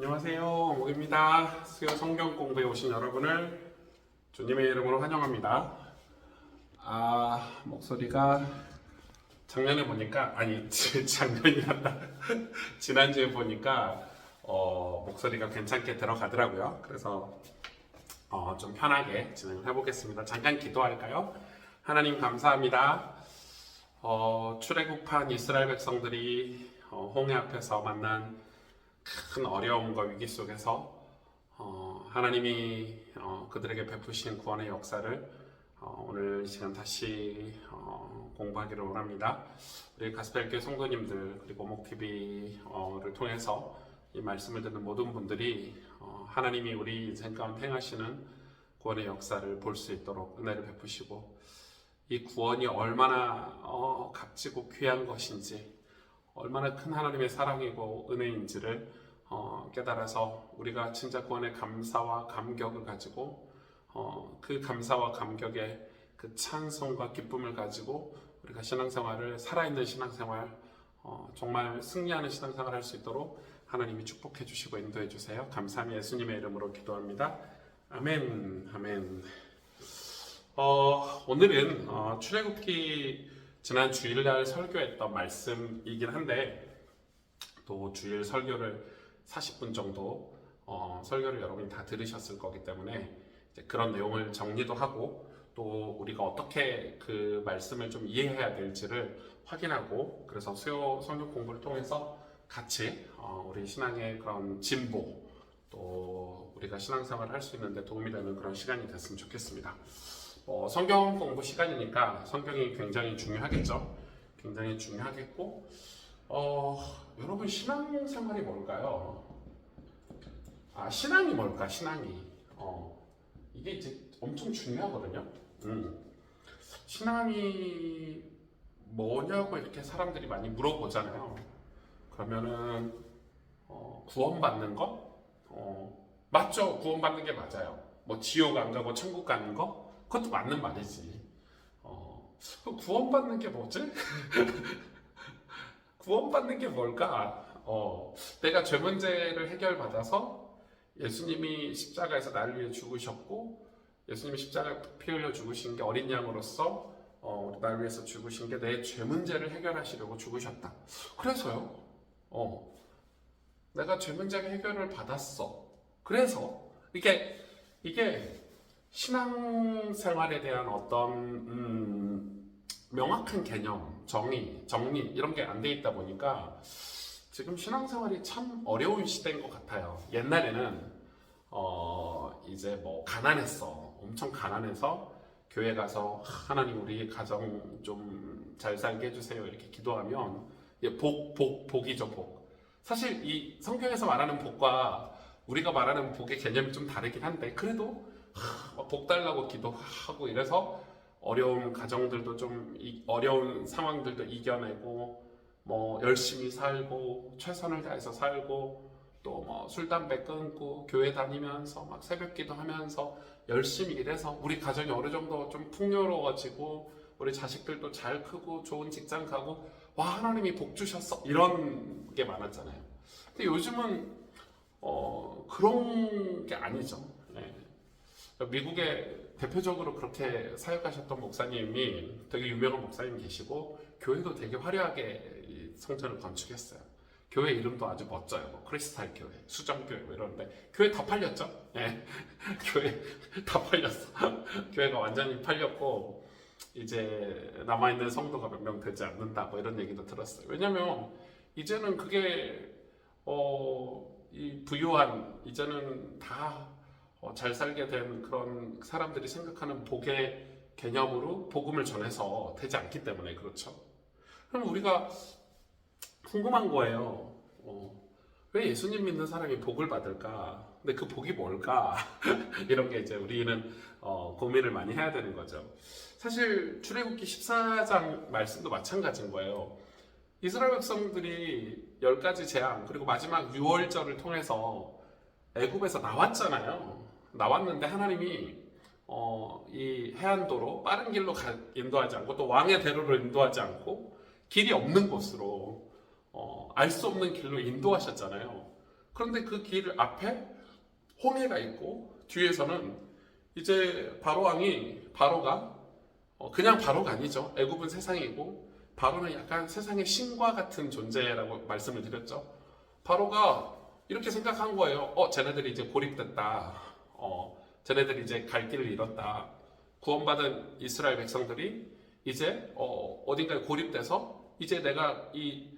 안녕하세요. 목입니다. 수요 성경 공부에 오신 여러분을 주님의 이름으로 환영합니다. 목소리가 작년에 보니까 작년이란다. 지난주에 보니까 목소리가 괜찮게 들어가더라고요. 그래서 좀 편하게 진행을 해보겠습니다. 잠깐 기도할까요? 하나님 감사합니다. 출애굽한 이스라엘 백성들이 홍해 앞에서 만난 큰 어려움과 위기 속에서 하나님이 그들에게 베푸신 구원의 역사를 오늘 이 시간 다시 공부하기를 원합니다. 우리 가스펠교회 성도님들 그리고 목TV를 통해서 이 말씀을 듣는 모든 분들이 하나님이 우리 인생 가운데 행하시는 구원의 역사를 볼 수 있도록 은혜를 베푸시고 이 구원이 얼마나 값지고 귀한 것인지 얼마나 큰 하나님의 사랑이고 은혜인지를 깨달아서 우리가 진짜 구원의 감사와 감격을 가지고 그 감사와 감격의 그 찬송과 기쁨을 가지고 우리가 신앙생활을 살아있는 신앙생활 정말 승리하는 신앙생활을 할 수 있도록 하나님이 축복해 주시고 인도해 주세요. 감사함이 예수님의 이름으로 기도합니다. 아멘. 아멘. 오늘은 출애굽기 지난 주일날 설교했던 말씀이긴 한데 또 주일 설교를 40분 정도 설교를 여러분이 다 들으셨을 거기 때문에 이제 그런 내용을 정리도 하고 또 우리가 어떻게 그 말씀을 좀 이해해야 될지를 확인하고 그래서 수요 성경 공부를 통해서 같이 우리 신앙의 그런 진보 또 우리가 신앙생활을 할 수 있는데 도움이 되는 그런 시간이 됐으면 좋겠습니다. 성경 공부 시간이니까 성경이 굉장히 중요하겠죠. 굉장히 중요하겠고 여러분 신앙생활이 뭘까요? 신앙이 뭘까? 신앙이 이게 이제 엄청 중요하거든요. 신앙이 뭐냐고 이렇게 사람들이 많이 물어보잖아요. 그러면은 구원받는 거? 맞죠? 구원받는 게 맞아요. 뭐 지옥 안 가고 천국 가는 거? 그것도 맞는 말이지. 구원받는 게 뭐지? 구원받는 게 뭘까? 내가 죄 문제를 해결받아서 예수님이 십자가에서 나를 위해 죽으셨고 예수님이 십자가에 피 흘려 죽으신 게 어린 양으로서 나를 위해서 죽으신 게 내 죄 문제를 해결하시려고 죽으셨다. 그래서요? 내가 죄 문제 해결을 받았어. 그래서 이게 신앙생활에 대한 어떤 명확한 개념, 정의 이런 게 안 돼 있다 보니까 지금 신앙생활이 참 어려운 시대인 것 같아요. 옛날에는 이제 뭐 가난했어, 엄청 가난해서 교회 가서 하나님 우리 가정 좀 잘 살게 해주세요 이렇게 기도하면 복이죠, 복. 사실 이 성경에서 말하는 복과 우리가 말하는 복의 개념이 좀 다르긴 한데 그래도 복 달라고 기도하고 이래서 어려운 가정들도 좀 어려운 상황들도 이겨내고 뭐 열심히 살고 최선을 다해서 살고 또 뭐 술 담배 끊고 교회 다니면서 막 새벽기도 하면서 열심히 일해서 우리 가정이 어느 정도 좀 풍요로워지고 우리 자식들도 잘 크고 좋은 직장 가고 와 하나님이 복 주셨어 이런 게 많았잖아요. 근데 요즘은 그런 게 아니죠. 네. 미국에 대표적으로 그렇게 사역하셨던 목사님이 되게 유명한 목사님 계시고 교회도 되게 화려하게 성전을 건축했어요. 교회 이름도 아주 멋져요. 뭐 크리스탈 교회, 수정교회 뭐 이런데 교회 다 팔렸죠. 네. 교회 다 팔렸어. 교회가 완전히 팔렸고 이제 남아있는 성도가 몇 명 되지 않는다 뭐 이런 얘기도 들었어요. 왜냐면 이제는 그게 이 부유한 이제는 다 잘 살게 된 그런 사람들이 생각하는 복의 개념으로 복음을 전해서 되지 않기 때문에 그렇죠. 그럼 우리가 궁금한 거예요. 왜 예수님 믿는 사람이 복을 받을까? 근데 그 복이 뭘까? 이런 게 이제 우리는 고민을 많이 해야 되는 거죠. 사실 출애굽기 14장 말씀도 마찬가지인 거예요. 이스라엘 백성들이 10가지 재앙 그리고 마지막 유월절을 통해서 애굽에서 나왔잖아요. 나왔는데 하나님이 이 해안도로 빠른 길로 인도하지 않고 또 왕의 대로로 인도하지 않고 길이 없는 곳으로 알 수 없는 길로 인도하셨잖아요. 그런데 그 길 앞에 홍해가 있고 뒤에서는 이제 바로가 그냥 바로가 아니죠. 애굽은 세상이고 바로는 약간 세상의 신과 같은 존재라고 말씀을 드렸죠. 바로가 이렇게 생각한 거예요. 쟤네들이 이제 고립됐다. 쟤네들이 이제 갈 길을 잃었다. 구원받은 이스라엘 백성들이 이제 어딘가에 고립돼서 이제 내가 이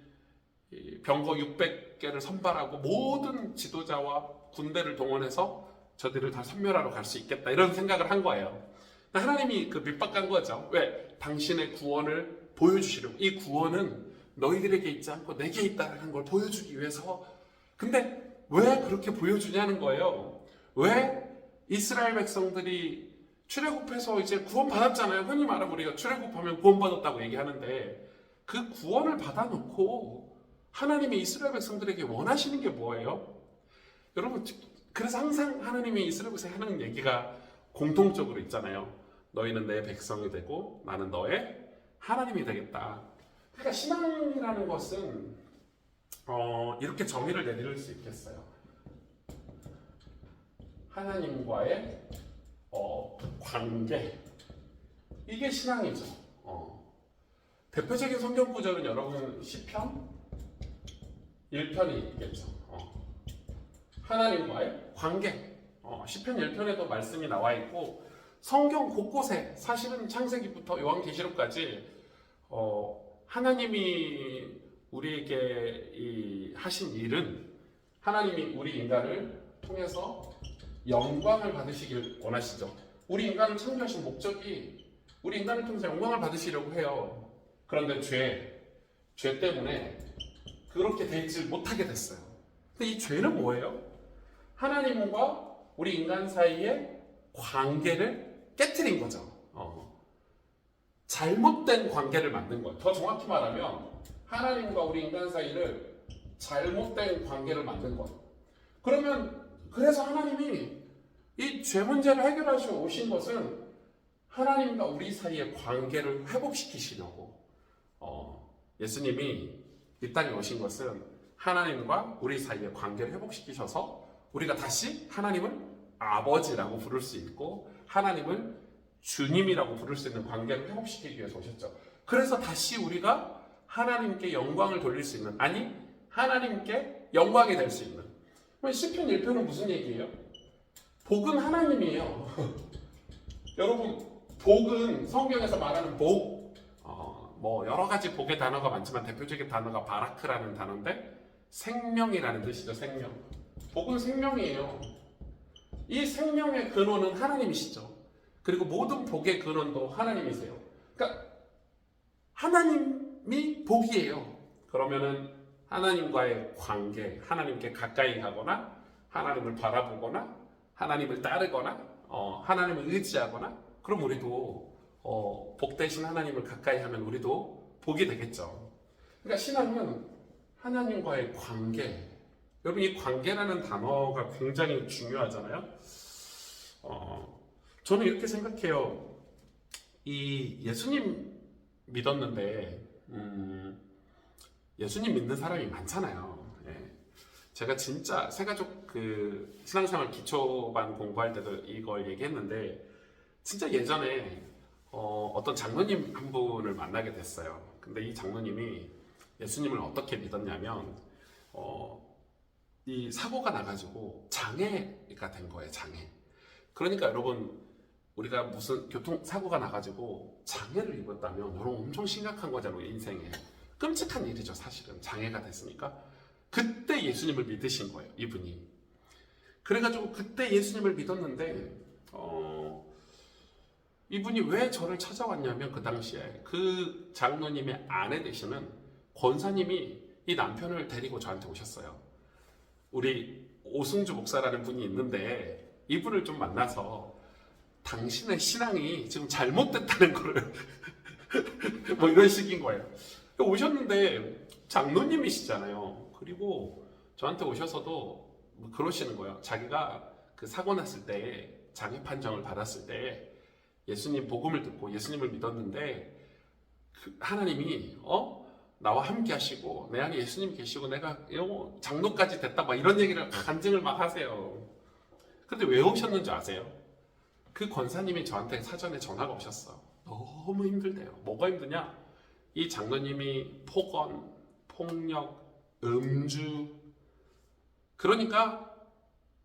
병거 600개를 선발하고 모든 지도자와 군대를 동원해서 저들을 다 섬멸하러 갈 수 있겠다 이런 생각을 한 거예요. 하나님이 그 밑박간 거죠. 왜? 당신의 구원을 보여주시려고. 이 구원은 너희들에게 있지 않고 내게 있다는 걸 보여주기 위해서. 근데 왜 그렇게 보여주냐는 거예요. 왜 이스라엘 백성들이 출애굽해서 이제 구원 받았잖아요. 흔히 말하면 우리가 출애굽하면 구원 받았다고 얘기하는데 그 구원을 받아놓고 하나님이 이스라엘 백성들에게 원하시는 게 뭐예요? 여러분, 그래서 항상 하나님이 이스라엘 백성에 하는 얘기가 공통적으로 있잖아요. 너희는 내 백성이 되고 나는 너의 하나님이 되겠다. 그러니까 신앙이라는 것은 이렇게 정의를 내릴 수 있겠어요. 하나님과의 관계, 이게 신앙이죠. 대표적인 성경 구절은 여러분 시편 1편이 있겠죠. 하나님과의 관계. 시편 1편에도 말씀이 나와 있고 성경 곳곳에 사실은 창세기부터 요한계시록까지 하나님이 우리에게 하신 일은 하나님이 우리 인간을 통해서 영광을 받으시길 원하시죠. 우리 인간을 창조하신 목적이 우리 인간을 통해서 영광을 받으시려고 해요. 그런데 죄 때문에 그렇게 되지 못하게 됐어요. 근데 이 죄는 뭐예요? 하나님과 우리 인간 사이의 관계를 깨트린 거죠. 잘못된 관계를 만든 거예요. 더 정확히 말하면 하나님과 우리 인간 사이를 잘못된 관계를 만든 거예요. 그래서 하나님이 이 죄 문제를 해결하시러 오신 것은 하나님과 우리 사이의 관계를 회복시키시려고 예수님이 이 땅에 오신 것은 하나님과 우리 사이의 관계를 회복시키셔서 우리가 다시 하나님을 아버지라고 부를 수 있고 하나님을 주님이라고 부를 수 있는 관계를 회복시키기 위해서 오셨죠. 그래서 다시 우리가 하나님께 영광을 돌릴 수 있는, 아니 하나님께 영광이 될 수 있는. 시편 1편은 무슨 얘기예요? 복은 하나님이에요. 여러분, 복은 성경에서 말하는 복, 뭐 여러 가지 복의 단어가 많지만 대표적인 단어가 바라크라는 단어인데 생명이라는 뜻이죠. 생명. 복은 생명이에요. 이 생명의 근원은 하나님이시죠. 그리고 모든 복의 근원도 하나님이세요. 그러니까 하나님이 복이에요. 그러면은 하나님과의 관계, 하나님께 가까이 가거나 하나님을 바라보거나 하나님을 따르거나 하나님을 의지하거나 그럼 우리도 복 대신 하나님을 가까이 하면 우리도 복이 되겠죠. 그러니까 신앙은 하나님과의 관계. 여러분, 이 관계라는 단어가 굉장히 중요하잖아요. 저는 이렇게 생각해요. 이 예수님 믿었는데 예수님 믿는 사람이 많잖아요. 예. 제가 진짜 새가족 그 신앙생활 기초반 공부할 때도 이걸 얘기했는데 진짜 예전에 어떤 장로님 한 분을 만나게 됐어요. 근데 이 장로님이 예수님을 어떻게 믿었냐면 이 사고가 나가지고 장애가 된 거예요. 장애. 그러니까 여러분, 우리가 무슨 교통사고가 나가지고 장애를 입었다면 여러분 엄청 심각한 거잖아요. 인생에 끔찍한 일이죠. 사실은 장애가 됐으니까 그때 예수님을 믿으신 거예요. 이분이. 그래가지고 그때 예수님을 믿었는데 이분이 왜 저를 찾아왔냐면 그 당시에 그 장로님의 아내 되시는 권사님이 이 남편을 데리고 저한테 오셨어요. 우리 오승주 목사라는 분이 있는데 이분을 좀 만나서 당신의 신앙이 지금 잘못됐다는 거를 뭐 이런 식인 거예요. 오셨는데 장로님이시잖아요. 그리고 저한테 오셔서도 뭐 그러시는 거예요. 자기가 그 사고 났을 때 장애 판정을 받았을 때 예수님 복음을 듣고 예수님을 믿었는데 그 하나님이 나와 함께 하시고 내 안에 예수님 계시고 내가 장로까지 됐다 막 이런 얘기를 간증을 막 하세요. 근데 왜 오셨는지 아세요? 그 권사님이 저한테 사전에 전화가 오셨어. 너무 힘들대요. 뭐가 힘드냐? 이 장로님이 폭언, 폭력, 음주, 그러니까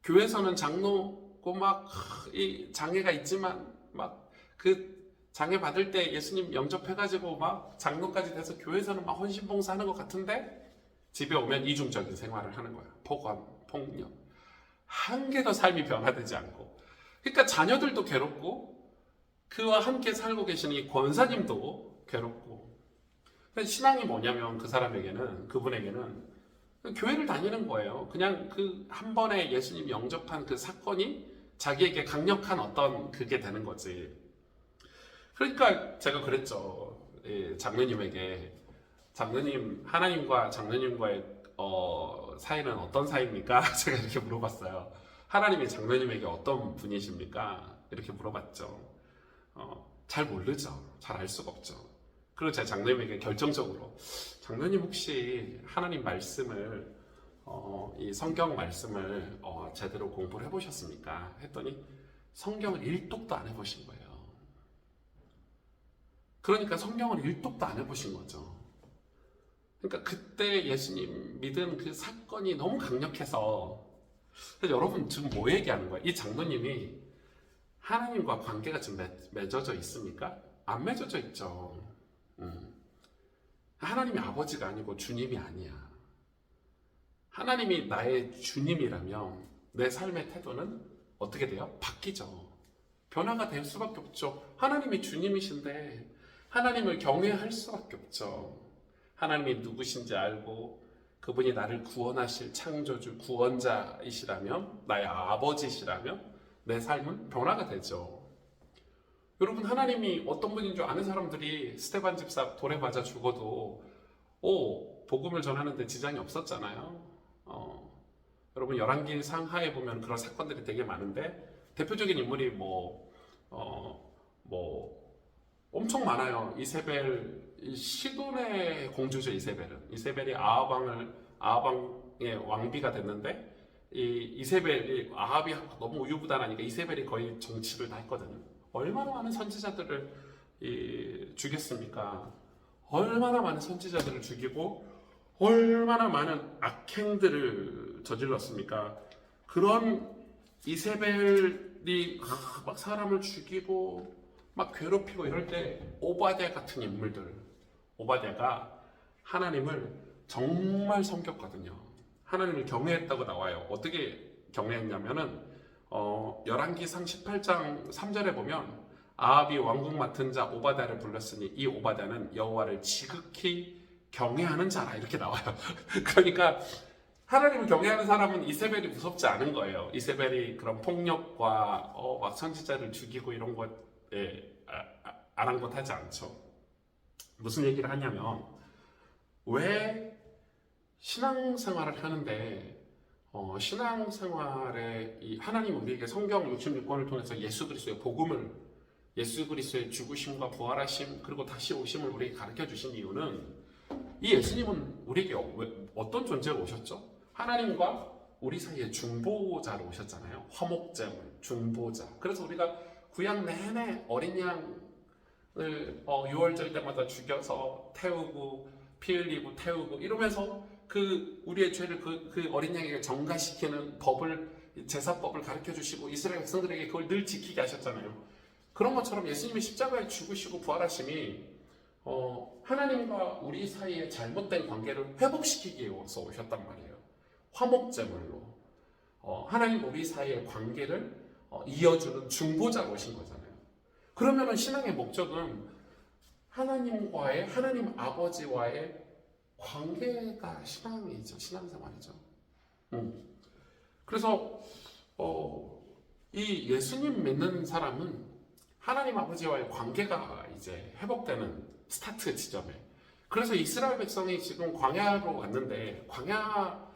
교회에서는 장로고 막 이 장애가 있지만 막 그 장애 받을 때 예수님 영접해가지고 막 장로까지 돼서 교회에서는 막 헌신봉사하는 것 같은데 집에 오면 이중적인 생활을 하는 거야. 폭언, 폭력, 한 개도 삶이 변화되지 않고. 그러니까 자녀들도 괴롭고 그와 함께 살고 계시는 이 권사님도 괴롭고. 신앙이 뭐냐면 그 사람에게는, 그분에게는 교회를 다니는 거예요. 그냥 그 한 번에 예수님 영접한 그 사건이 자기에게 강력한 어떤 그게 되는 거지. 그러니까 제가 그랬죠. 장로님에게, 장로님, 하나님과 장로님과의 사이는 어떤 사이입니까? 제가 이렇게 물어봤어요. 하나님이 장로님에게 어떤 분이십니까? 이렇게 물어봤죠. 잘 모르죠. 잘 알 수가 없죠. 그리고 제가 장로님에게 결정적으로, 장로님 혹시 하나님 말씀을 이 성경 말씀을 제대로 공부를 해보셨습니까? 했더니 성경을 일독도 안 해보신 거예요. 그러니까 성경을 일독도 안 해보신 거죠. 그러니까 그때 예수님 믿은 그 사건이 너무 강력해서. 여러분 지금 뭐 얘기하는 거예요? 이 장로님이 하나님과 관계가 지금 맺어져 있습니까? 안 맺어져 있죠. 하나님이 아버지가 아니고 주님이 아니야. 하나님이 나의 주님이라면 내 삶의 태도는 어떻게 돼요? 바뀌죠. 변화가 될 수밖에 없죠. 하나님이 주님이신데 하나님을 경외할 수밖에 없죠. 하나님이 누구신지 알고 그분이 나를 구원하실 창조주 구원자이시라면, 나의 아버지시라면 내 삶은 변화가 되죠. 여러분, 하나님이 어떤 분인 줄 아는 사람들이 스데반 집사 돌에 맞아 죽어도 복음을 전하는데 지장이 없었잖아요. 여러분, 열왕기 상하에 보면 그런 사건들이 되게 많은데 대표적인 인물이 엄청 많아요. 이세벨, 시돈의 공주죠. 이세벨이 아하방의 왕비가 됐는데 이세벨이, 아합이 너무 우유부단하니까 이세벨이 거의 정치를 다 했거든요. 얼마나 많은 선지자들을 죽였습니까? 얼마나 많은 선지자들을 죽이고 얼마나 많은 악행들을 저질렀습니까? 그런 이세벨이 막 사람을 죽이고 막 괴롭히고 이럴 때 오바댜 같은 인물들, 오바댜가 하나님을 정말 섬겼거든요. 하나님을 경외했다고 나와요. 어떻게 경외했냐면은 열왕기상 18장 3절에 보면 아합이 왕국 맡은 자 오바댜를 불렀으니 이 오바댜는 여호와를 지극히 경외하는 자라, 이렇게 나와요. 그러니까 하나님을 경외하는 사람은 이세벨이 무섭지 않은 거예요. 이세벨이 그런 폭력과 막 선지자를 죽이고 이런 것에 아랑곳하지 않죠. 무슨 얘기를 하냐면, 왜 신앙생활을 하는데 신앙생활에 이 하나님 우리에게 성경 66권을 통해서 예수 그리스도의 복음을, 예수 그리스도의 죽으심과 부활하심 그리고 다시 오심을 우리에게 가르쳐 주신 이유는, 이 예수님은 우리에게 어떤 존재로 오셨죠? 하나님과 우리 사이에 중보자로 오셨잖아요. 화목제물, 중보자. 그래서 우리가 구약 내내 어린 양을 6월절 때마다 죽여서 태우고 피 흘리고 태우고 이러면서 우리의 죄를 그 어린 양에게 전가시키는 법을, 제사법을 가르쳐 주시고 이스라엘 백성들에게 그걸 늘 지키게 하셨잖아요. 그런 것처럼 예수님이 십자가에 죽으시고 부활하심이 하나님과 우리 사이의 잘못된 관계를 회복시키기 위해서 오셨단 말이에요. 화목제물로 하나님과 우리 사이의 관계를 이어주는 중보자로 오신 거잖아요. 그러면 신앙의 목적은 하나님과의, 하나님 아버지와의 관계가 신앙이죠. 신앙생활이죠. 그래서 이 예수님 믿는 사람은 하나님 아버지와의 관계가 이제 회복되는 스타트 지점에. 그래서 이스라엘 백성이 지금 광야로 왔는데, 광야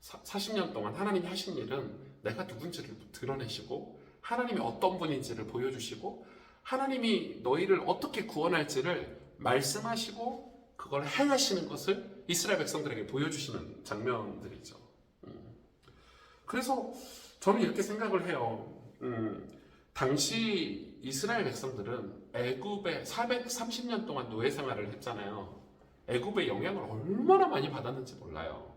40년 동안 하나님이 하신 일은 내가 누군지를 드러내시고 하나님이 어떤 분인지를 보여주시고 하나님이 너희를 어떻게 구원할지를 말씀하시고 그걸 행하시는 것을 이스라엘 백성들에게 보여주시는 장면들이죠. 그래서 저는 이렇게 생각을 해요. 당시 이스라엘 백성들은 애굽에 430년 동안 노예 생활을 했잖아요. 애굽의 영향을 얼마나 많이 받았는지 몰라요.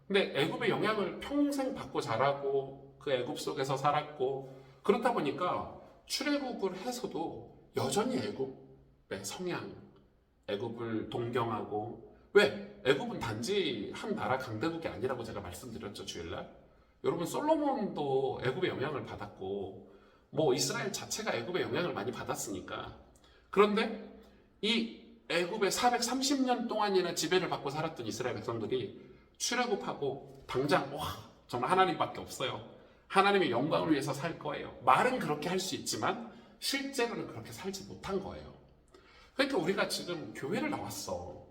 근데 애굽의 영향을 평생 받고 자라고 그 애굽 속에서 살았고, 그렇다 보니까 출애굽을 해서도 여전히 애굽의 성향, 애굽을 동경하고, 왜? 애굽은 단지 한 나라 강대국이 아니라고 제가 말씀드렸죠, 주일날. 여러분, 솔로몬도 애굽의 영향을 받았고, 뭐 이스라엘 자체가 애굽의 영향을 많이 받았으니까. 그런데 이 애굽에 430년 동안이나 지배를 받고 살았던 이스라엘 백성들이 출애굽하고 당장 와, 정말 하나님밖에 없어요. 하나님의 영광을 위해서 살 거예요. 말은 그렇게 할 수 있지만 실제로는 그렇게 살지 못한 거예요. 그러니까 우리가 지금 교회를 나왔어.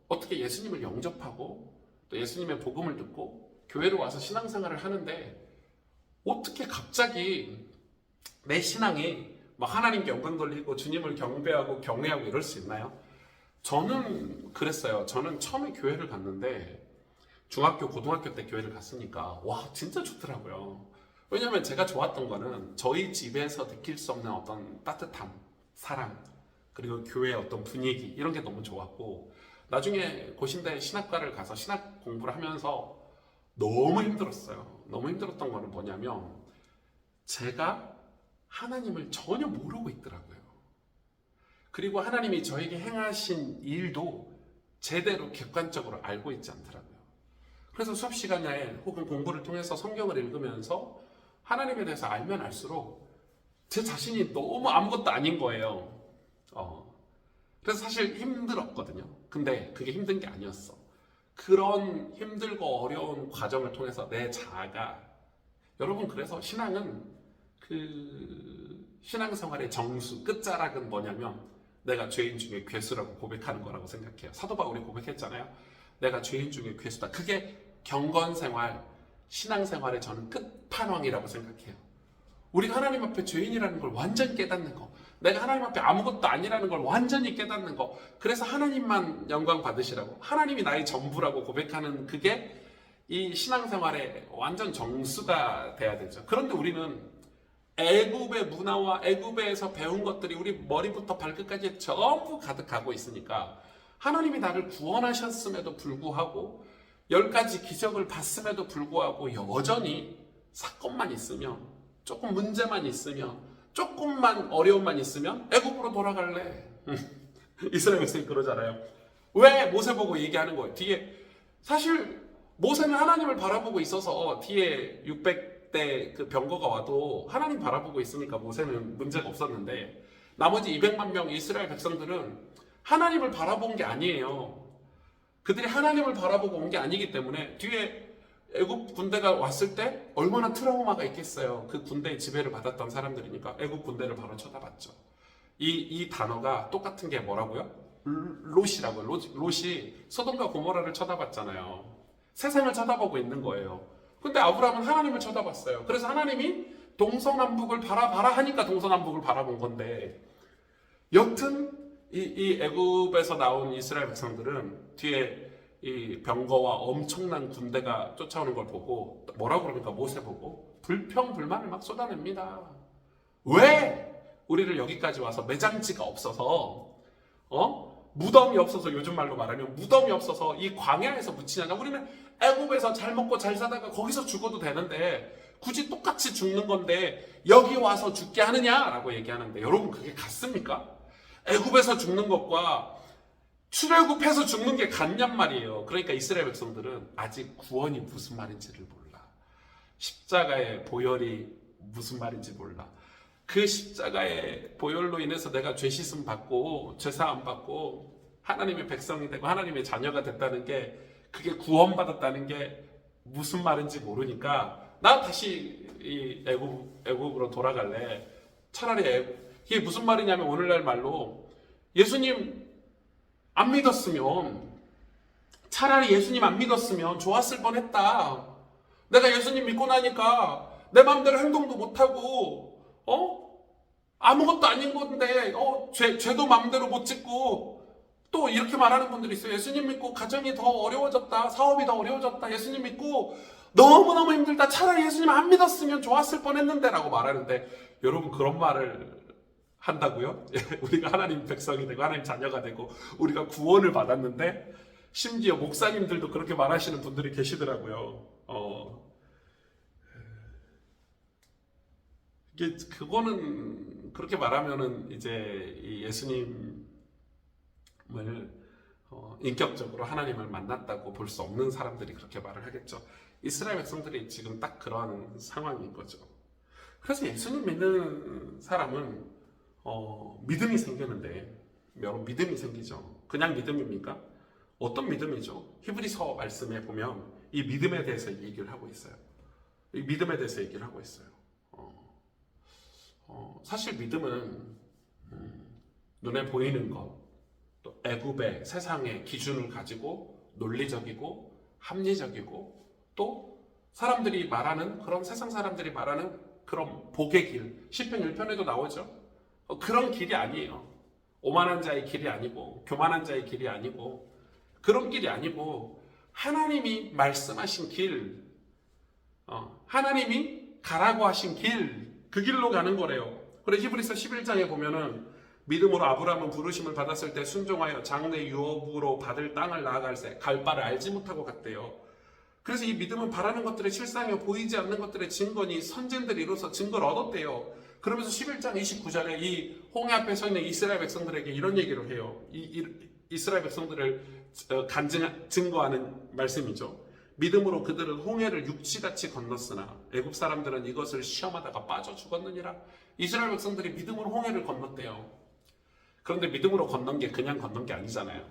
어떻게 예수님을 영접하고 또 예수님의 복음을 듣고 교회로 와서 신앙생활을 하는데, 어떻게 갑자기 내 신앙이 막 하나님께 영광 돌리고 주님을 경배하고 경외하고 이럴 수 있나요? 저는 그랬어요. 저는 처음에 교회를 갔는데 중학교, 고등학교 때 교회를 갔으니까 와, 진짜 좋더라고요. 왜냐하면 제가 좋았던 거는 저희 집에서 느낄 수 없는 어떤 따뜻함, 사랑, 그리고 교회의 어떤 분위기, 이런 게 너무 좋았고, 나중에 고신대 신학과를 가서 신학 공부를 하면서 너무 힘들었어요. 너무 힘들었던 거는 뭐냐면 제가 하나님을 전혀 모르고 있더라고요. 그리고 하나님이 저에게 행하신 일도 제대로 객관적으로 알고 있지 않더라고요. 그래서 수업 시간에 혹은 공부를 통해서 성경을 읽으면서 하나님에 대해서 알면 알수록 제 자신이 너무 아무것도 아닌 거예요. 그래서 사실 힘들었거든요. 근데 그게 힘든 게 아니었어. 그런 힘들고 어려운 과정을 통해서 내 자아가, 여러분, 그래서 신앙은 신앙생활의 정수, 끝자락은 뭐냐면 내가 죄인 중에 괴수라고 고백하는 거라고 생각해요. 사도 바울이 고백했잖아요. 내가 죄인 중에 괴수다. 그게 경건생활, 신앙생활의 저는 끝판왕이라고 생각해요. 우리가 하나님 앞에 죄인이라는 걸 완전히 깨닫는 거, 내가 하나님 앞에 아무것도 아니라는 걸 완전히 깨닫는 거, 그래서 하나님만 영광 받으시라고, 하나님이 나의 전부라고 고백하는 그게 이 신앙생활의 완전 정수가 돼야 되죠. 그런데 우리는 애굽의 문화와 애굽에서 배운 것들이 우리 머리부터 발끝까지 전부 가득하고 있으니까 하나님이 나를 구원하셨음에도 불구하고 10가지 기적을 봤음에도 불구하고 여전히 사건만 있으면, 조금 문제만 있으면, 조금만 어려움만 있으면 애굽으로 돌아갈래. 이스라엘 백성이 그러잖아요. 왜 모세 보고 얘기하는 거예요? 뒤에 사실 모세는 하나님을 바라보고 있어서 뒤에 600대 그 병거가 와도 하나님 바라보고 있으니까 모세는 문제가 없었는데, 나머지 200만 명 이스라엘 백성들은 하나님을 바라본 게 아니에요. 그들이 하나님을 바라보고 온 게 아니기 때문에 뒤에 애굽 군대가 왔을 때 얼마나 트라우마가 있겠어요. 그 군대의 지배를 받았던 사람들이니까 애굽 군대를 바로 쳐다봤죠. 이 단어가 똑같은 게 뭐라고요? 롯이라고요. 롯이 소돔과 고모라를 쳐다봤잖아요. 세상을 쳐다보고 있는 거예요. 근데 아브라함은 하나님을 쳐다봤어요. 그래서 하나님이 동서남북을 바라봐라 하니까 동서남북을 바라본 건데, 여튼 이 애굽에서 나온 이스라엘 백성들은 뒤에 이 병거와 엄청난 군대가 쫓아오는 걸 보고 뭐라고 그럽니까? 모세 보고 불평불만을 막 쏟아냅니다. 왜 우리를 여기까지 와서 매장지가 없어서, 무덤이 없어서, 요즘 말로 말하면 무덤이 없어서 이 광야에서 묻히냐? 우리는 애굽에서 잘 먹고 잘 사다가 거기서 죽어도 되는데 굳이 똑같이 죽는 건데 여기 와서 죽게 하느냐라고 얘기하는데, 여러분, 그게 같습니까? 애굽에서 죽는 것과 출애굽해서 죽는 게 같냔 말이에요. 그러니까 이스라엘 백성들은 아직 구원이 무슨 말인지를 몰라. 십자가의 보혈이 무슨 말인지 몰라. 그 십자가의 보혈로 인해서 내가 죄 씻음 받고 죄 사함 받고 하나님의 백성이 되고 하나님의 자녀가 됐다는 게, 그게 구원받았다는 게 무슨 말인지 모르니까 나 다시 이 애굽으로 돌아갈래. 차라리 이게 무슨 말이냐면, 오늘날 말로 예수님 안 믿었으면, 차라리 예수님 안 믿었으면 좋았을 뻔했다. 내가 예수님 믿고 나니까 내 마음대로 행동도 못하고 아무것도 아닌 건데 죄도 마음대로 못 짓고 또 이렇게 말하는 분들이 있어요. 예수님 믿고 가정이 더 어려워졌다. 사업이 더 어려워졌다. 예수님 믿고 너무너무 힘들다. 차라리 예수님 안 믿었으면 좋았을 뻔했는데 라고 말하는데, 여러분 그런 말을 한다고요? 우리가 하나님 백성이 되고 하나님 자녀가 되고 우리가 구원을 받았는데, 심지어 목사님들도 그렇게 말하시는 분들이 계시더라고요. 이게 그거는 그렇게 말하면은 이제 이 예수님을 인격적으로 하나님을 만났다고 볼 수 없는 사람들이 그렇게 말을 하겠죠. 이스라엘 백성들이 지금 딱 그런 상황인 거죠. 그래서 예수님 믿는 사람은 믿음이 생기는데, 여러분 믿음이 생기죠. 그냥 믿음입니까? 어떤 믿음이죠? 히브리서 말씀에 보면 이 믿음에 대해서 얘기를 하고 있어요. 이 믿음에 대해서 얘기를 하고 있어요. 사실 믿음은 눈에 보이는 것, 또 애굽의 세상의 기준을 가지고 논리적이고 합리적이고, 또 사람들이 말하는, 그런 세상 사람들이 말하는 그런 복의 길, 시편 1편에도 나오죠. 그런 길이 아니에요. 오만한 자의 길이 아니고 교만한 자의 길이 아니고 그런 길이 아니고, 하나님이 말씀하신 길, 하나님이 가라고 하신 길, 그 길로 가는 거래요. 그래서 히브리서 11장에 보면은 믿음으로 아브라함은 부르심을 받았을 때 순종하여 장래 유업으로 받을 땅을 나아갈새 갈 바를 알지 못하고 갔대요. 그래서 이 믿음은 바라는 것들의 실상이요 보이지 않는 것들의 증거니 선진들이 이로써 증거를 얻었대요. 그러면서 11장 29절에 이 홍해 앞에 서 있는 이스라엘 백성들에게 이런 얘기를 해요. 이스라엘 백성들을 증거하는 말씀이죠. 믿음으로 그들은 홍해를 육지같이 건넜으나 애굽 사람들은 이것을 시험하다가 빠져 죽었느니라. 이스라엘 백성들이 믿음으로 홍해를 건넜대요. 그런데 믿음으로 건넌 게 그냥 건넌 게 아니잖아요.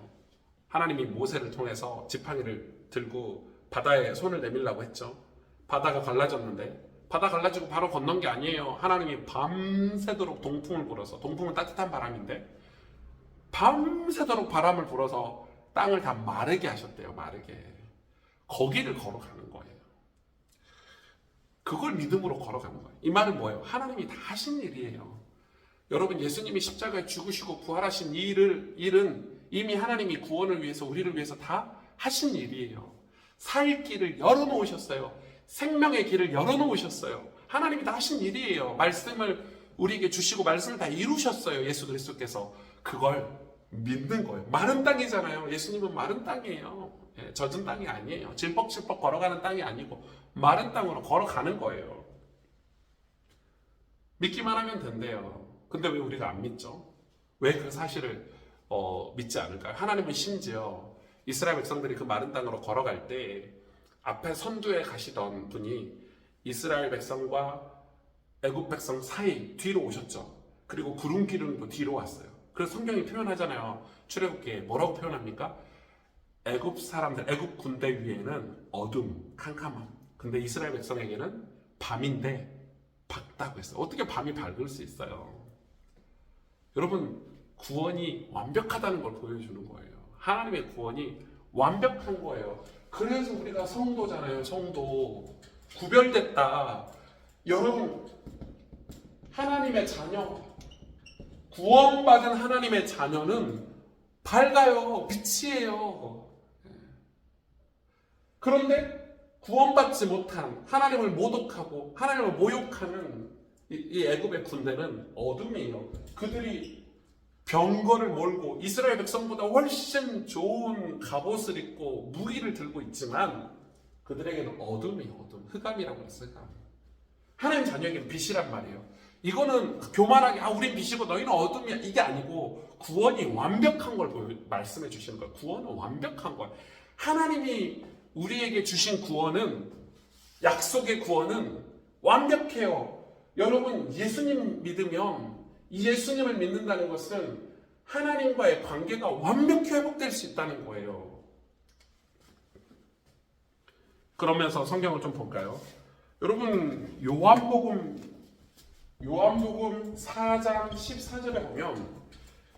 하나님이 모세를 통해서 지팡이를 들고 바다에 손을 내밀라고 했죠. 바다가 갈라졌는데, 바다 갈라지고 바로 건넌 게 아니에요. 하나님이 밤새도록 동풍을 불어서, 동풍은 따뜻한 바람인데 밤새도록 바람을 불어서 땅을 다 마르게 하셨대요. 마르게. 거기를 걸어가는 거예요. 그걸 믿음으로 걸어가는 거예요. 이 말은 뭐예요? 하나님이 다 하신 일이에요. 여러분, 예수님이 십자가에 죽으시고 부활하신 이 일은 이미 하나님이 구원을 위해서, 우리를 위해서 다 하신 일이에요. 살 길을 열어놓으셨어요. 생명의 길을 열어놓으셨어요. 하나님이 다 하신 일이에요. 말씀을 우리에게 주시고 말씀을 다 이루셨어요. 예수 그리스도께서. 그걸 믿는 거예요. 마른 땅이잖아요. 예수님은 마른 땅이에요. 젖은 땅이 아니에요. 질퍽질퍽 걸어가는 땅이 아니고 마른 땅으로 걸어가는 거예요. 믿기만 하면 된대요. 근데 왜 우리가 안 믿죠? 왜 그 사실을 믿지 않을까요? 하나님은 심지어 이스라엘 백성들이 그 마른 땅으로 걸어갈 때 앞에 선두에 가시던 분이 이스라엘 백성과 애굽 백성 사이 뒤로 오셨죠. 그리고 구름 기둥도 뒤로 왔어요. 그래서 성경이 표현하잖아요. 출애굽기에 뭐라고 표현합니까? 애굽 사람들, 애굽 군대 위에는 어둠, 캄캄함. 근데 이스라엘 백성에게는 밤인데 밝다고 했어요. 어떻게 밤이 밝을 수 있어요? 여러분, 구원이 완벽하다는 걸 보여주는 거예요. 하나님의 구원이 완벽한 거예요. 그래서 우리가 성도잖아요. 성도. 구별됐다. 여러분, 하나님의 자녀, 구원받은 하나님의 자녀는 밝아요. 빛이에요. 그런데 구원받지 못한, 하나님을 모독하고 하나님을 모욕하는 이 애굽의 군대는 어둠이에요. 그들이 병거를 몰고 이스라엘 백성보다 훨씬 좋은 갑옷을 입고 무기를 들고 있지만 그들에게는 어둠이에요. 어둠. 흑암이라고 했어요. 흑암. 하나님 자녀에게는 빛이란 말이에요. 이거는 교만하게 우린 빛이고 너희는 어둠이야, 이게 아니고 구원이 완벽한 걸 말씀해 주시는 거예요. 구원은 완벽한 거예요. 하나님이 우리에게 주신 구원은, 약속의 구원은 완벽해요. 여러분, 예수님 믿으면, 예수님을 믿는다는 것은 하나님과의 관계가 완벽히 회복될 수 있다는 거예요. 그러면서 성경을 좀 볼까요? 여러분, 요한복음 4장 14절에 보면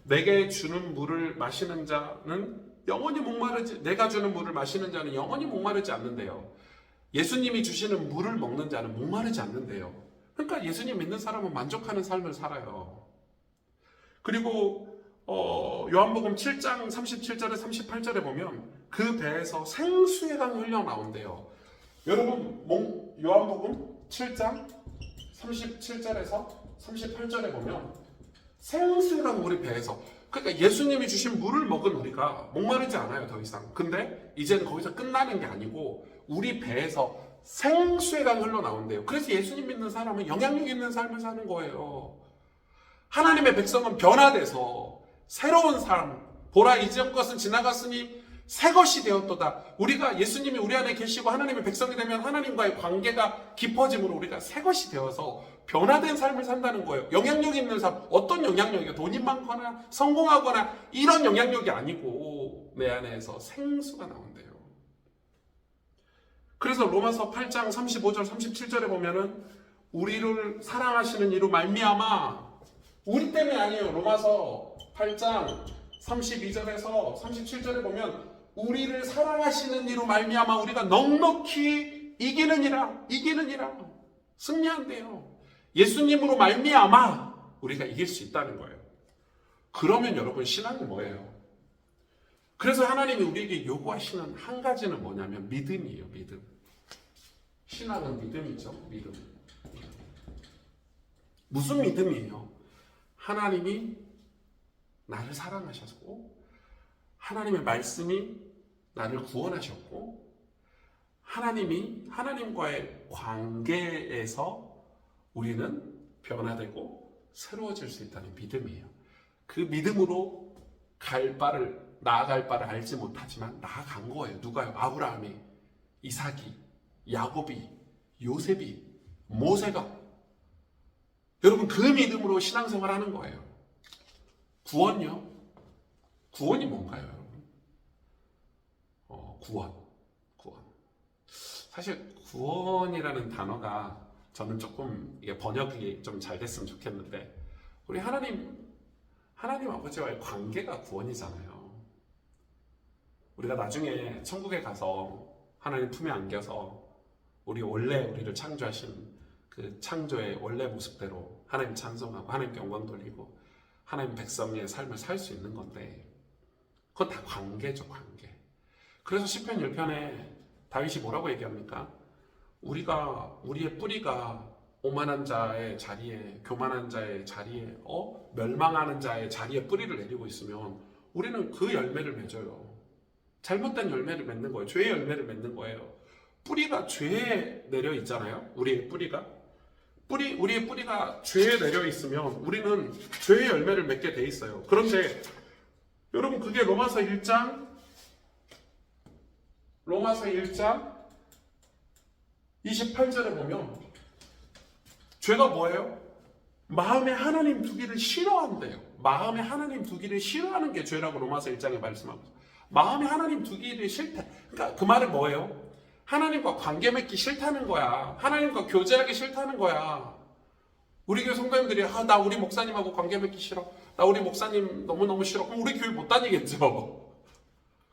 내게 주는 물을 마시는 자는 영원히 목마르지, 내가 주는 물을 마시는 자는 영원히 목마르지 않는데요. 예수님이 주시는 물을 먹는 자는 목마르지 않는데요. 그러니까 예수님 믿는 사람은 만족하는 삶을 살아요. 그리고 요한복음 7장 37절에 38절에 보면 그 배에서 생수의 강이 흘러나온대요. 여러분 요한복음 7장 37절에서 38절에 보면 생수의 강 우리 배에서, 그러니까 예수님이 주신 물을 먹은 우리가 목마르지 않아요, 더 이상. 근데 이제는 거기서 끝나는 게 아니고 우리 배에서 생수의 강이 흘러나온대요. 그래서 예수님 믿는 사람은 영향력 있는 삶을 사는 거예요. 하나님의 백성은 변화돼서 새로운 삶, 보라 이전 것은 지나갔으니 새 것이 되었도다. 우리가 예수님이 우리 안에 계시고 하나님의 백성이 되면 하나님과의 관계가 깊어짐으로 우리가 새 것이 되어서 변화된 삶을 산다는 거예요. 영향력 있는 삶, 어떤 영향력이요? 돈이 많거나 성공하거나 이런 영향력이 아니고 내 안에서 생수가 나온대요. 그래서 로마서 8장 35절 37절에 보면은 우리를 사랑하시는 이로 말미암아, 우리 때문이 아니에요. 로마서 8장 32절에서 37절에 보면 우리를 사랑하시는 이로 말미암아 우리가 넉넉히 이기느니라 승리한대요. 예수님으로 말미암아 우리가 이길 수 있다는 거예요. 그러면 여러분 신앙은 뭐예요? 그래서 하나님이 우리에게 요구하시는 한 가지는 뭐냐면 믿음이에요. 믿음. 신앙은 믿음이죠. 믿음. 무슨 믿음이에요? 하나님이 나를 사랑하셨고 하나님의 말씀이 나를 구원하셨고 하나님이 하나님과의 관계에서 우리는 변화되고 새로워질 수 있다는 믿음이에요. 그 믿음으로 나아갈 바를 알지 못하지만 나아간 거예요. 누가요? 아브라함이, 이삭이, 야곱이, 요셉이, 모세가. 여러분 그 믿음으로 신앙생활 하는 거예요. 구원요? 구원이 뭔가요, 여러분? 구원. 사실 구원이라는 단어가 저는 조금 이게 번역이 좀 잘 됐으면 좋겠는데 우리 하나님 아버지와의 관계가 구원이잖아요. 우리가 나중에 천국에 가서 하나님 품에 안겨서 우리를 창조하신 그 창조의 원래 모습대로 하나님 찬송하고 하나님 영광 돌리고 하나님 백성의 삶을 살 수 있는 건데 그건 다 관계죠, 관계. 그래서 시편 1편에 다윗이 뭐라고 얘기합니까? 우리의 뿌리가 오만한 자의 자리에, 교만한 자의 자리에, 멸망하는 자의 자리에 뿌리를 내리고 있으면 우리는 그 열매를 맺어요. 잘못된 열매를 맺는 거예요. 죄의 열매를 맺는 거예요. 뿌리가 죄에 내려 있잖아요. 우리의 뿌리가 죄에 내려 있으면 우리는 죄의 열매를 맺게 돼 있어요. 그런데 여러분 그게 로마서 1장 28절에 보면 죄가 뭐예요? 마음에 하나님 두기를 싫어한대요. 마음에 하나님 두기를 싫어하는 게 죄라고 로마서 1장에 말씀하고 있어요. 마음에 하나님 두기를 싫다. 그러니까 그 말은 뭐예요? 하나님과 관계 맺기 싫다는 거야. 하나님과 교제하기 싫다는 거야. 우리 교회 성도님들이 나 우리 목사님하고 관계 맺기 싫어. 나 우리 목사님 너무너무 싫어. 그럼 우리 교회 못 다니겠죠.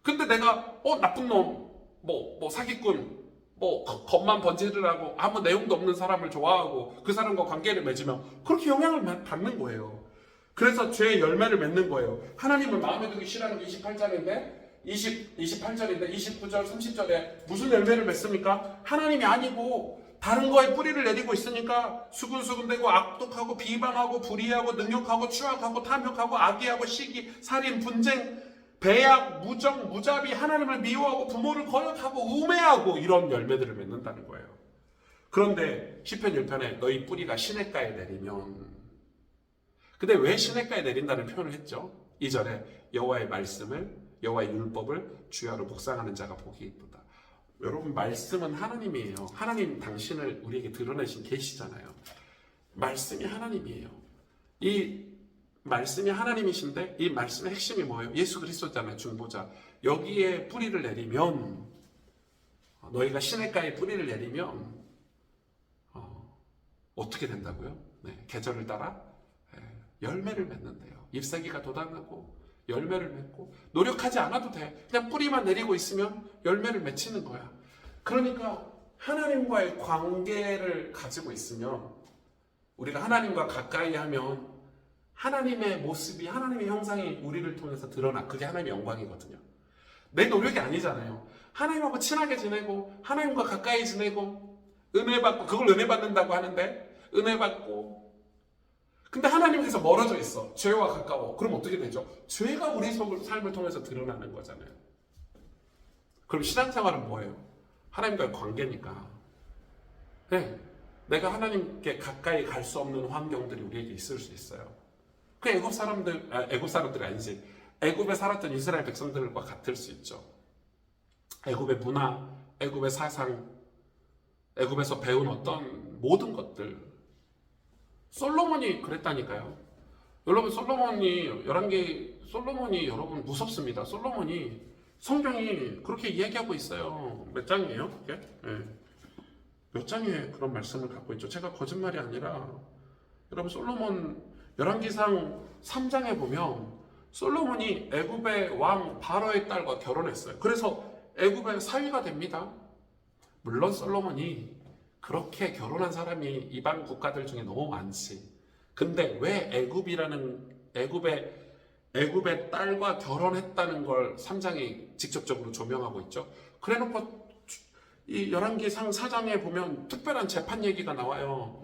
근데 내가 나쁜 놈, 사기꾼, 겉만 번지르라고 아무 내용도 없는 사람을 좋아하고 그 사람과 관계를 맺으면 그렇게 영향을 받는 거예요. 그래서 죄의 열매를 맺는 거예요. 하나님을 마음에 두기 싫어하는 게 28절인데 29절 30절에 무슨 열매를 맺습니까? 하나님이 아니고 다른 거에 뿌리를 내리고 있으니까 수근수근대고 악독하고 비방하고 불의하고 능욕하고 추악하고 탐욕하고 악의하고 시기 살인 분쟁 배약, 무정, 무자비, 하나님을 미워하고 부모를 거역하고 우매하고 이런 열매들을 맺는다는 거예요. 그런데 시편 1편에 너희 뿌리가 시냇가에 내리면, 근데 왜 시냇가에 내린다는 표현을 했죠? 2절에 여호와의 말씀을, 여호와의 율법을 주야로 묵상하는 자가 복이 있도다. 여러분 말씀은 하나님이에요. 하나님 당신을 우리에게 드러내신 계시잖아요. 말씀이 하나님이에요. 이 말씀이 하나님이신데 이 말씀의 핵심이 뭐예요? 예수 그리스도잖아요. 중보자. 여기에 뿌리를 내리면, 너희가 시냇가에 뿌리를 내리면 어떻게 된다고요? 계절을 따라 열매를 맺는데요. 잎사귀가 돋아나고 열매를 맺고 노력하지 않아도 돼. 그냥 뿌리만 내리고 있으면 열매를 맺히는 거야. 그러니까 하나님과의 관계를 가지고 있으면, 우리가 하나님과 가까이 하면 하나님의 모습이, 하나님의 형상이 우리를 통해서 드러나. 그게 하나님의 영광이거든요. 내 노력이 아니잖아요. 하나님하고 친하게 지내고 하나님과 가까이 지내고 은혜 받고, 그걸 은혜 받는다고 하는데 은혜 받고, 근데 하나님께서 멀어져 있어. 죄와 가까워. 그럼 어떻게 되죠? 죄가 우리 삶을 통해서 드러나는 거잖아요. 그럼 신앙생활은 뭐예요? 하나님과의 관계니까. 네, 내가 하나님께 가까이 갈 수 없는 환경들이 우리에게 있을 수 있어요. 그 애굽 사람들이 아니지, 애굽에 살았던 이스라엘 백성들과 같을 수 있죠. 애굽의 문화, 애굽의 사상, 애굽에서 배운 어떤 모든 것들. 솔로몬이 그랬다니까요. 여러분, 솔로몬이 여러분 무섭습니다. 솔로몬이, 성경이 그렇게 이야기하고 있어요. 몇 장이에요? 그게? 네. 몇 장에 그런 말씀을 갖고 있죠. 제가 거짓말이 아니라, 여러분, 솔로몬 열왕기상 3장에 보면 솔로몬이 애굽의 왕 바로의 딸과 결혼했어요. 그래서 애굽의 사위가 됩니다. 물론 솔로몬이 그렇게 결혼한 사람이 이방 국가들 중에 너무 많지. 근데 왜 애굽의 딸과 결혼했다는 걸 3장이 직접적으로 조명하고 있죠. 그래놓고 이 열왕기상 4장에 보면 특별한 재판 얘기가 나와요.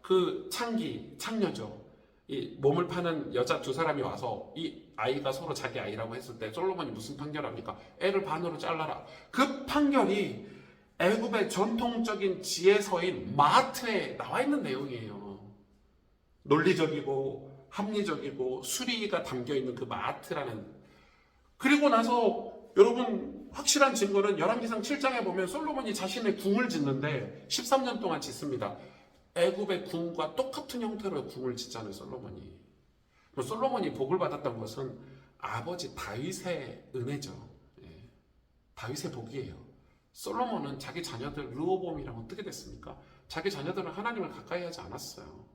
그 창녀죠. 이 몸을 파는 여자 두 사람이 와서 이 아이가 서로 자기 아이라고 했을 때 솔로몬이 무슨 판결합니까? 애를 반으로 잘라라. 그 판결이 애굽의 전통적인 지혜서인 마트에 나와 있는 내용이에요. 논리적이고 합리적이고 수리가 담겨 있는 그 마트라는. 그리고 나서 여러분, 확실한 증거는 열왕기상 7장에 보면 솔로몬이 자신의 궁을 짓는데 13년 동안 짓습니다. 애굽의 궁과 똑같은 형태로 궁을 짓잖아요, 솔로몬이. 솔로몬이 복을 받았던 것은 아버지 다윗의 은혜죠. 예. 다윗의 복이에요. 솔로몬은 자기 자녀들, 르호보암이랑 어떻게 됐습니까? 자기 자녀들은 하나님을 가까이 하지 않았어요.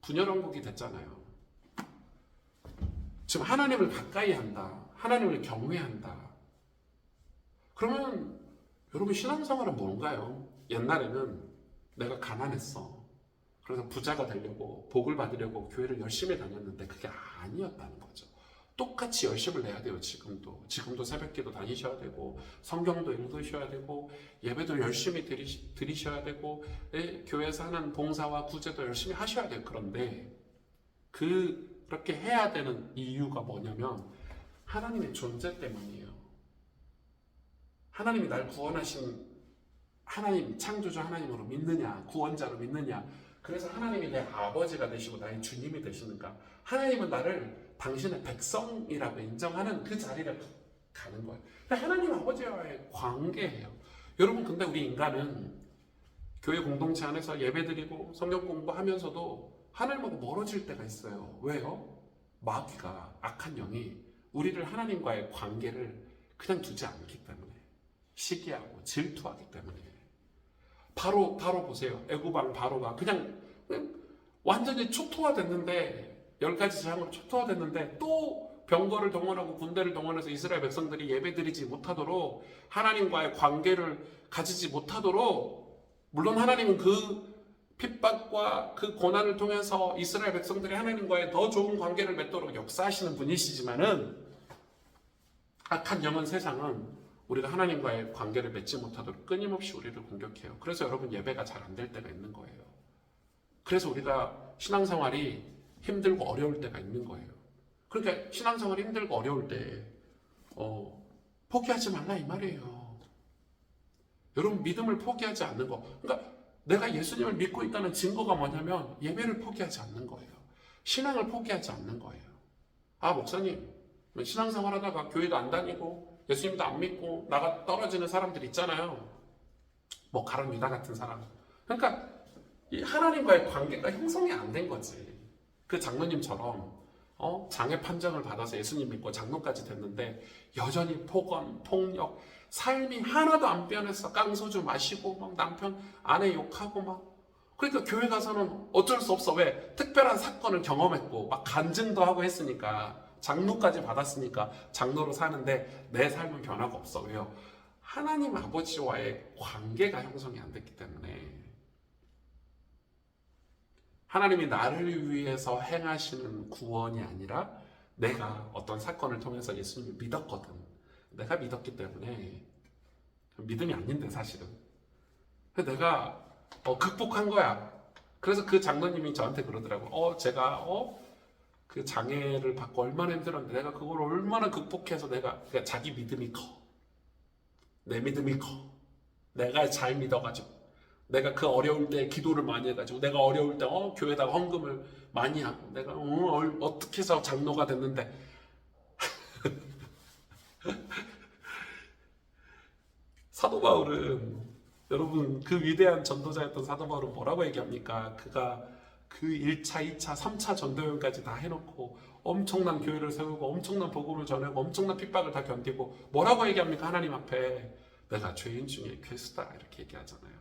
분열왕국이 됐잖아요. 지금 하나님을 가까이 한다. 하나님을 경외한다. 그러면 여러분, 신앙생활은 뭔가요? 옛날에는 내가 가난했어. 그래서 부자가 되려고, 복을 받으려고 교회를 열심히 다녔는데 그게 아니었다는 거죠. 똑같이 열심을 내야 돼요. 지금도 새벽기도 다니셔야 되고, 성경도 읽으셔야 되고, 예배도 열심히 드리셔야 되고, 교회에서 하는 봉사와 구제도 열심히 하셔야 돼요. 그런데 그렇게 해야 되는 이유가 뭐냐면 하나님의 존재 때문이에요. 하나님이 날 구원하신 하나님, 창조주 하나님으로 믿느냐, 구원자로 믿느냐. 그래서 하나님이 내 아버지가 되시고 나의 주님이 되시는가. 하나님은 나를 당신의 백성이라고 인정하는 그 자리를 가는 거예요. 하나님 아버지와의 관계예요. 여러분, 근데 우리 인간은 교회 공동체 안에서 예배드리고 성경 공부하면서도 하나님하고 멀어질 때가 있어요. 왜요? 마귀가, 악한 영이 우리를 하나님과의 관계를 그냥 두지 않기 때문에, 시기하고 질투하기 때문에. 바로 보세요. 애굽왕 바로가 그냥 완전히 초토화됐는데, 10가지 재앙으로 초토화됐는데 또 병거를 동원하고 군대를 동원해서 이스라엘 백성들이 예배드리지 못하도록, 하나님과의 관계를 가지지 못하도록, 물론 하나님은 그 핍박과 그 고난을 통해서 이스라엘 백성들이 하나님과의 더 좋은 관계를 맺도록 역사하시는 분이시지만은, 악한 영은, 세상은 우리가 하나님과의 관계를 맺지 못하도록 끊임없이 우리를 공격해요. 그래서 여러분, 예배가 잘 안 될 때가 있는 거예요. 그래서 우리가 신앙생활이 힘들고 어려울 때가 있는 거예요. 그러니까 신앙생활이 힘들고 어려울 때 포기하지 말라 이 말이에요. 여러분, 믿음을 포기하지 않는 거. 그러니까 내가 예수님을 믿고 있다는 증거가 뭐냐면 예배를 포기하지 않는 거예요. 신앙을 포기하지 않는 거예요. 아, 목사님, 신앙생활 하다가 교회도 안 다니고 예수님도 안 믿고 나가 떨어지는 사람들 있잖아요. 뭐 가룟 유다 같은 사람. 그러니까 이 하나님과의 관계가 형성이 안 된 거지. 그 장로님처럼 장애 판정을 받아서 예수님 믿고 장로까지 됐는데 여전히 폭언, 폭력, 삶이 하나도 안 변했어. 깡소주 마시고 막 남편, 아내 욕하고 막. 그러니까 교회 가서는 어쩔 수 없어. 왜? 특별한 사건을 경험했고 막 간증도 하고 했으니까, 장로까지 받았으니까 장로로 사는데 내 삶은 변화가 없어. 왜요? 하나님 아버지와의 관계가 형성이 안 됐기 때문에. 하나님이 나를 위해서 행하시는 구원이 아니라 내가 어떤 사건을 통해서 예수님을 믿었거든. 내가 믿었기 때문에 믿음이 아닌데 사실은. 내가 극복한 거야. 그래서 그 장로님이 저한테 그러더라고. 제가 그 장애를 받고 얼마나 힘들었는데 내가 그걸 얼마나 극복해서 그러니까 자기 믿음이 커. 내 믿음이 커. 내가 잘 믿어가지고 내가 그 어려울 때 기도를 많이 해가지고 내가 어려울 때 교회에다가 헌금을 많이 하고 내가 어떻게 해서 장로가 됐는데 사도 바울은 여러분 그 위대한 전도자였던 사도 바울은 뭐라고 얘기합니까? 그가 그 1차, 2차, 3차 전도여행까지 다 해놓고 엄청난 교회를 세우고 엄청난 복음을 전하고 엄청난 핍박을 다 견디고 뭐라고 얘기합니까? 하나님 앞에 내가 죄인 중에 괴수다 이렇게 얘기하잖아요.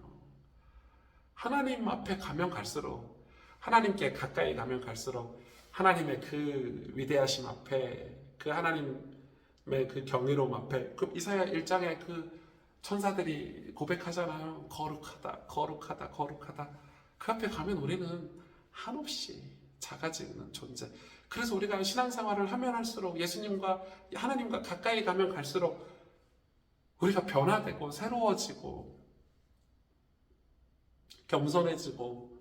하나님 앞에 가면 갈수록 하나님께 가까이 가면 갈수록 하나님의 그 위대하심 앞에 그 하나님의 그 경이로움 앞에 그 이사야 1장에 그 천사들이 고백하잖아요. 거룩하다 거룩하다 거룩하다. 그 앞에 가면 우리는 한없이 작아지는 존재. 그래서 우리가 신앙생활을 하면 할수록 예수님과 하나님과 가까이 가면 갈수록 우리가 변화되고 새로워지고 겸손해지고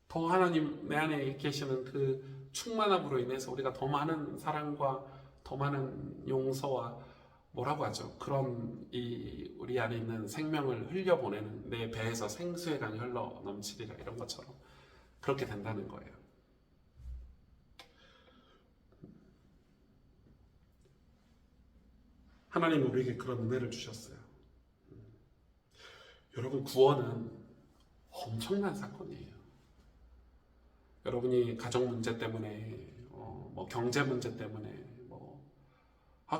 더 하나님 내 안에 계시는 그 충만함으로 인해서 우리가 더 많은 사랑과 더 많은 용서와 뭐라고 하죠? 그런 우리 안에 있는 생명을 흘려보내는 내 배에서 생수의 강이 흘러 넘치리라 이런 것처럼 그렇게 된다는 거예요. 하나님은 우리에게 그런 은혜를 주셨어요. 여러분 구원은 엄청난 사건이에요. 여러분이 가정 문제 때문에 뭐 경제 문제 때문에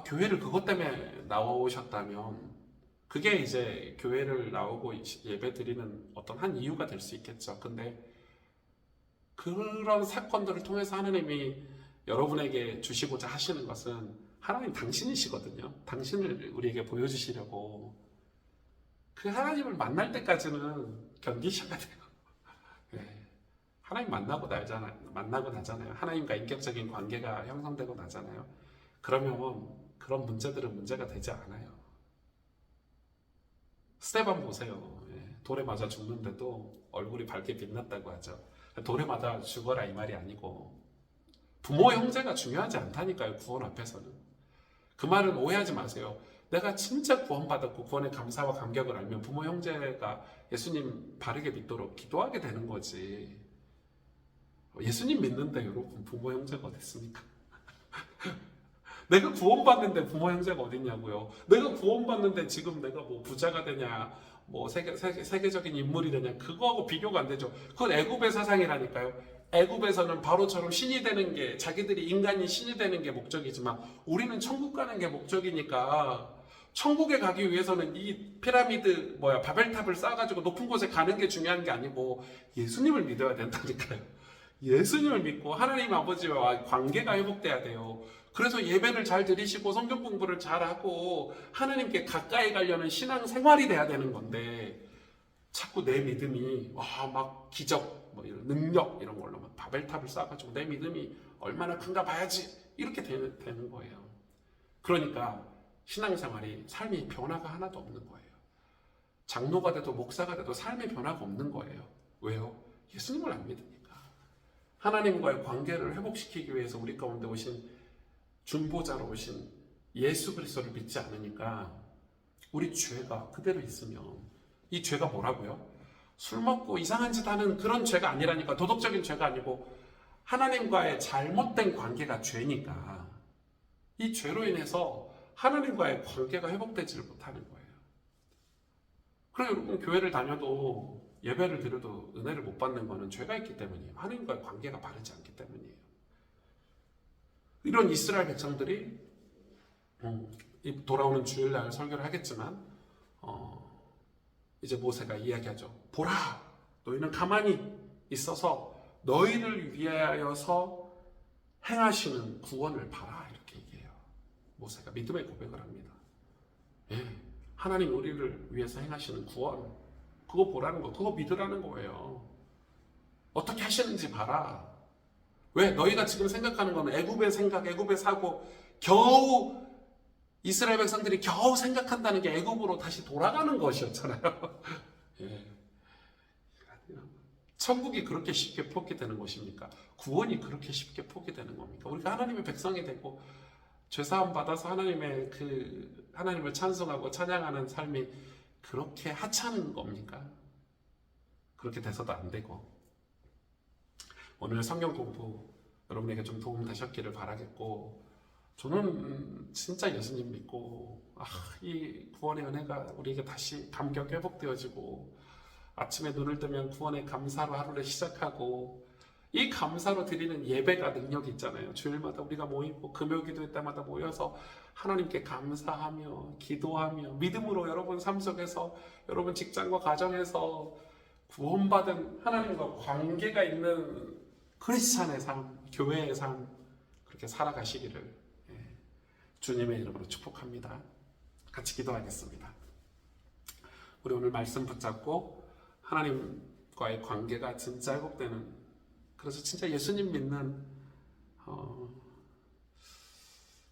교회를 그것 때문에 나오셨다면 그게 이제 교회를 나오고 예배 드리는 어떤 한 이유가 될 수 있겠죠. 근데 그런 사건들을 통해서 하나님이 여러분에게 주시고자 하시는 것은 하나님 당신이시거든요. 당신을 우리에게 보여주시려고 그 하나님을 만날 때까지는 견디셔야 돼요. 네. 하나님 만나고 나잖아요. 하나님과 인격적인 관계가 형성되고 나잖아요. 그러면 그런 문제들은 문제가 되지 않아요. 스테반 보세요. 돌에 맞아 죽는데도 얼굴이 밝게 빛났다고 하죠. 돌에 맞아 죽어라 이 말이 아니고 부모 형제가 중요하지 않다니까요. 구원 앞에서는. 그 말은 오해하지 마세요. 내가 진짜 구원받았고 구원의 감사와 감격을 알면 부모 형제가 예수님 바르게 믿도록 기도하게 되는 거지. 예수님 믿는데 여러분 부모 형제가 어디 있습니까? 내가 구원받는데 부모 형제가 어딨냐고요. 내가 구원받는데 지금 내가 뭐 부자가 되냐 뭐 세계적인 인물이 되냐 그거하고 비교가 안 되죠. 그건 애굽의 사상이라니까요. 애굽에서는 바로처럼 신이 되는 게 자기들이 인간이 신이 되는 게 목적이지만 우리는 천국 가는 게 목적이니까 천국에 가기 위해서는 이 피라미드 바벨탑을 쌓아가지고 높은 곳에 가는 게 중요한 게 아니고 예수님을 믿어야 된다니까요. 예수님을 믿고 하나님 아버지와 관계가 회복돼야 돼요. 그래서 예배를 잘 드리시고 성경 공부를 잘하고 하나님께 가까이 가려는 신앙 생활이 돼야 되는 건데 자꾸 내 믿음이 막 기적 이런 능력 이런 걸로 막 바벨탑을 쌓아가지고 내 믿음이 얼마나 큰가 봐야지 이렇게 되는 거예요. 그러니까 신앙생활이 삶이 변화가 하나도 없는 거예요. 장로가 돼도 목사가 돼도 삶의 변화가 없는 거예요. 왜요? 예수님을 안 믿으니까. 하나님과의 관계를 회복시키기 위해서 우리 가운데 오신 중보자로 오신 예수 그리스도를 믿지 않으니까 우리 죄가 그대로 있으면 이 죄가 뭐라고요? 술 먹고 이상한 짓 하는 그런 죄가 아니라니까. 도덕적인 죄가 아니고 하나님과의 잘못된 관계가 죄니까 이 죄로 인해서 하나님과의 관계가 회복되지를 못하는 거예요. 그래서 여러분 교회를 다녀도 예배를 드려도 은혜를 못 받는 거는 죄가 있기 때문이에요. 하나님과의 관계가 바르지 않기 때문이에요. 이런 이스라엘 백성들이 돌아오는 주일날 설교를 하겠지만 이제 모세가 이야기하죠. 보라, 너희는 가만히 있어서 너희를 위하여서 행하시는 구원을 봐라 이렇게 얘기해요. 모세가 믿음의 고백을 합니다. 하나님 우리를 위해서 행하시는 구원 그거 보라는 거, 그거 믿으라는 거예요. 어떻게 하시는지 봐라. 왜? 너희가 지금 생각하는 거는 애굽의 생각, 애굽의 사고, 겨우 이스라엘 백성들이 겨우 생각한다는 게 애굽으로 다시 돌아가는 것이었잖아요. 예. 천국이 그렇게 쉽게 포기되는 것입니까? 구원이 그렇게 쉽게 포기되는 겁니까? 우리가 하나님의 백성이 되고 죄사함 받아서 하나님을 찬송하고 찬양하는 삶이 그렇게 하찮은 겁니까? 그렇게 돼서도 안 되고. 오늘 성경 공부 여러분에게 좀 도움 되셨기를 바라겠고, 저는 진짜 예수님 믿고 이 구원의 은혜가 우리에게 다시 감격 회복되어지고, 아침에 눈을 뜨면 구원의 감사로 하루를 시작하고, 이 감사로 드리는 예배가 능력이 있잖아요. 주일마다 우리가 모이고 금요기도회 때마다 모여서 하나님께 감사하며 기도하며 믿음으로 여러분 삶 속에서, 여러분 직장과 가정에서 구원받은 하나님과 관계가 있는 크리스찬의 삶, 교회의 삶, 그렇게 살아가시기를 주님의 이름으로 축복합니다. 같이 기도하겠습니다. 우리 오늘 말씀 붙잡고 하나님과의 관계가 진짜 회복되는, 그래서 진짜 예수님 믿는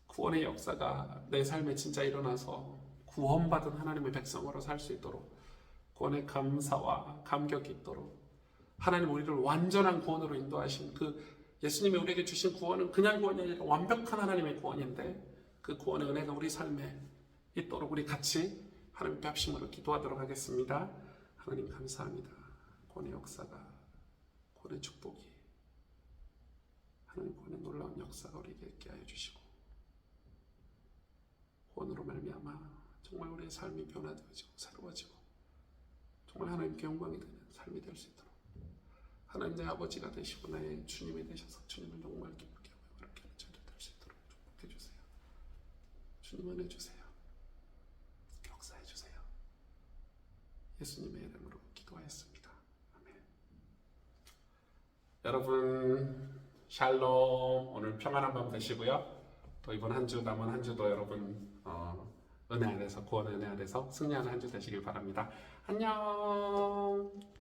구원의 역사가 내 삶에 진짜 일어나서 구원받은 하나님의 백성으로 살 수 있도록, 구원의 감사와 감격이 있도록, 하나님 우리를 완전한 구원으로 인도하신 예수님이 우리에게 주신 구원은 그냥 구원이 아니라 완벽한 하나님의 구원인데, 그 구원의 은혜가 우리 삶에 있도록 우리 같이 하나님께 합심으로 기도하도록 하겠습니다. 하나님 감사합니다. 구원의 역사가, 구원의 축복이, 하나님 구원의 놀라운 역사가 우리에게 있게 하여 주시고, 구원으로 말미암아 정말 우리의 삶이 변화되어지고 새로워지고 정말 하나님께 영광이 되는 삶이 될 수 있도록, 하나님 내 아버지가 되시고 나의 주님이 되셔서 주님을 정말 기쁘게 하고 그렇게 하는 자들 될 수 있도록 축복해 주세요. 주님 은혜 주세요. 역사해 주세요. 예수님의 이름으로 기도하였습니다. 아멘. 여러분 샬롬. 오늘 평안한 밤 되시고요. 또 이번 한 주, 남은 한 주도 여러분 은혜 안에서, 구원 은혜 안에서 승리하는 한 주 되시길 바랍니다. 안녕.